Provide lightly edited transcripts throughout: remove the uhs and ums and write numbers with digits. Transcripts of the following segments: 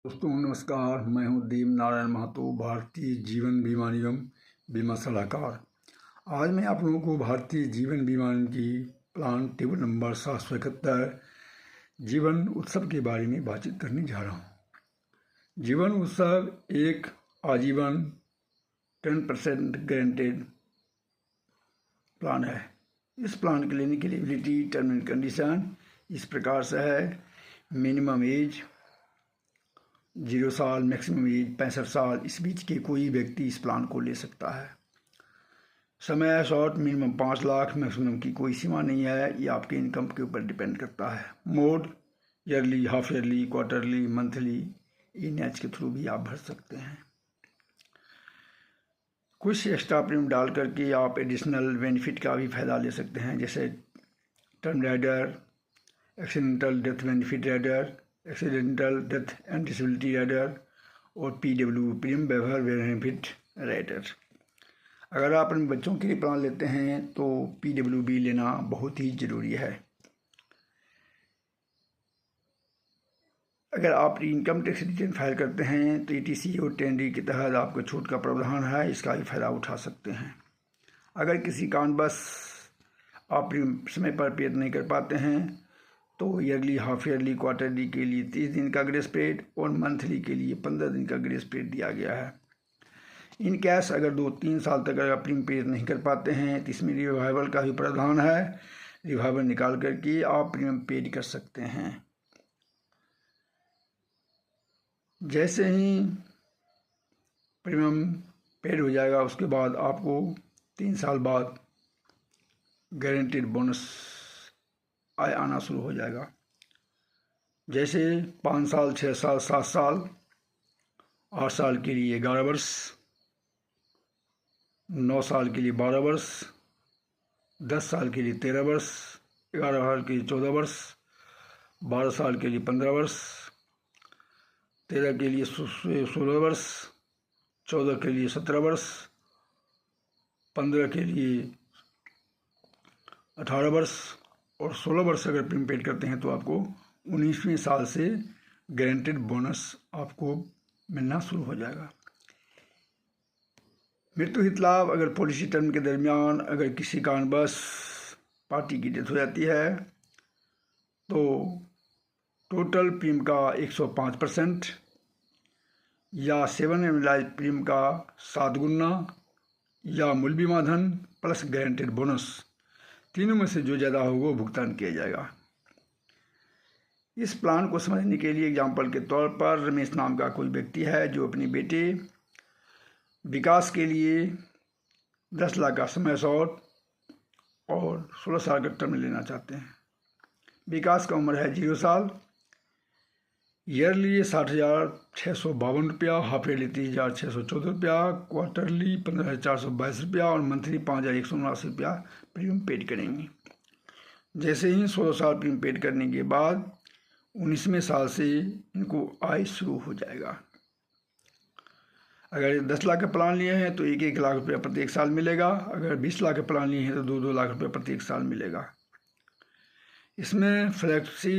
दोस्तों नमस्कार, मैं हूं देव नारायण महतो, भारतीय जीवन बीमा निगम बीमा सलाहकार। आज मैं आप लोगों को भारतीय जीवन बीमा निगम की प्लान टेबल नंबर 771 जीवन उत्सव के बारे में बातचीत करने जा रहा हूं। जीवन उत्सव एक आजीवन 10% गारंटेड प्लान है। इस प्लान के लेने की एलिजिबिलिटी टर्म एंड कंडीशन इस प्रकार से है। मिनिमम एज 0 साल, मैक्सिमम एज 65 साल, इस बीच के कोई व्यक्ति इस प्लान को ले सकता है। समय शॉर्ट, मिनिमम 5 लाख, मैक्सिमम की कोई सीमा नहीं है, ये आपके इनकम के ऊपर डिपेंड करता है। Mode yearly, half yearly, quarterly, monthly, ई-NACH के थ्रू भी आप भर सकते हैं। कुछ एक्स्ट्रा प्रीमियम डाल करके आप एडिशनल बेनिफिट का भी फ़ायदा ले सकते हैं, जैसे term rider, accidental death benefit rider, accidental death and disability rider और PW प्रीमियम व्यवहार बेनिफिट राइडर। अगर आप अपने बच्चों के लिए प्लान लेते हैं तो PWB लेना बहुत ही ज़रूरी है। अगर आप इनकम टैक्स रिटर्न फाइल करते हैं तो ETC और 10D के तहत आपको छूट का प्रावधान है, इसका भी फ़ायदा उठा सकते हैं। अगर किसी कारणवश आप समय पर पे नहीं कर पाते हैं तो ईयरली, हाफ ईयरली, क्वार्टरली के लिए 30 दिन का ग्रेस पीरियड और मंथली के लिए 15 दिन का ग्रेस पीरियड दिया गया है। इन कैश अगर 2-3 साल तक अगर प्रीमियम पेड नहीं कर पाते हैं तो इसमें रिवाइवल का भी प्रावधान है। रिवाइवल निकाल करके आप प्रीमियम पेड कर सकते हैं। जैसे ही प्रीमियम पेड हो जाएगा उसके बाद आपको 3 साल बाद गारंटेड बोनस आय आना शुरू हो जाएगा। जैसे 5 साल, 6 साल, 7 साल, 8 साल के लिए 11 वर्ष, 9 साल के लिए 12 वर्ष, 10 साल के लिए 13 वर्ष, 11 साल के लिए 14 वर्ष, 12 साल के लिए 15 वर्ष, 13 के लिए 16 वर्ष, 14 के लिए 17 वर्ष, 15 के लिए 18 वर्ष और 16 वर्ष अगर प्रीमियम पेड करते हैं तो आपको 19वें साल से गारंटेड बोनस आपको मिलना शुरू हो जाएगा। मृत्यु हित लाभ, अगर पॉलिसी टर्म के दरमियान अगर किसी कारणवश पार्टी की डेथ हो जाती है तो टोटल प्रीमियम का 105% या 7 एनुअलाइज प्रीमियम का 7 गुना या मूल बीमा धन प्लस गारंटेड बोनस, तीनों में से जो ज़्यादा होगा वो भुगतान किया जाएगा। इस प्लान को समझने के लिए एग्जाम्पल के तौर पर रमेश नाम का कोई व्यक्ति है जो अपने बेटे विकास के लिए 10 लाख का समय शॉर्ट और 16 साल का टर्म लेना चाहते हैं। विकास का उम्र है 0 साल, ईयरली 60,652 रुपया, हाफ ईयरली 30,614 रुपया, क्वार्टरली 15,422 रुपया और मंथली 5,179 रुपया प्रीमियम पेड करेंगे। जैसे ही 16 साल प्रीमियम पेड करने के बाद 19वें साल से इनको आय शुरू हो जाएगा। अगर 10 लाख का प्लान लिए हैं तो 1-1 लाख रुपया प्रत्येक साल मिलेगा। अगर 20 लाख का प्लान लिए हैं तो 2-2 लाख रुपया प्रत्येक साल मिलेगा। इसमें फ्लेक्सी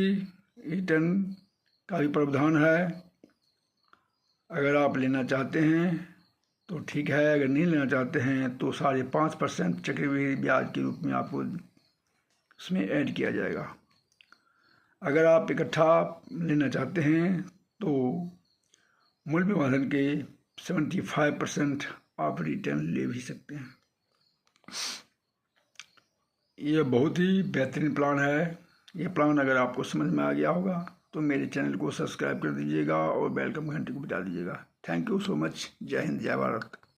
रिटर्न का भी प्रावधान है। अगर आप लेना चाहते हैं तो ठीक है, अगर नहीं लेना चाहते हैं तो 5.5% चक्रवृद्धि ब्याज के रूप में आपको इसमें ऐड किया जाएगा। अगर आप इकट्ठा लेना चाहते हैं तो मूल बीमा धन के 75% आप रिटर्न ले भी सकते हैं। ये बहुत ही बेहतरीन प्लान है। ये प्लान अगर आपको समझ में आ गया होगा तो मेरे चैनल को सब्सक्राइब कर दीजिएगा और बेल का घंटे को बजा दीजिएगा। Thank you so much. जय हिंद, जय भारत।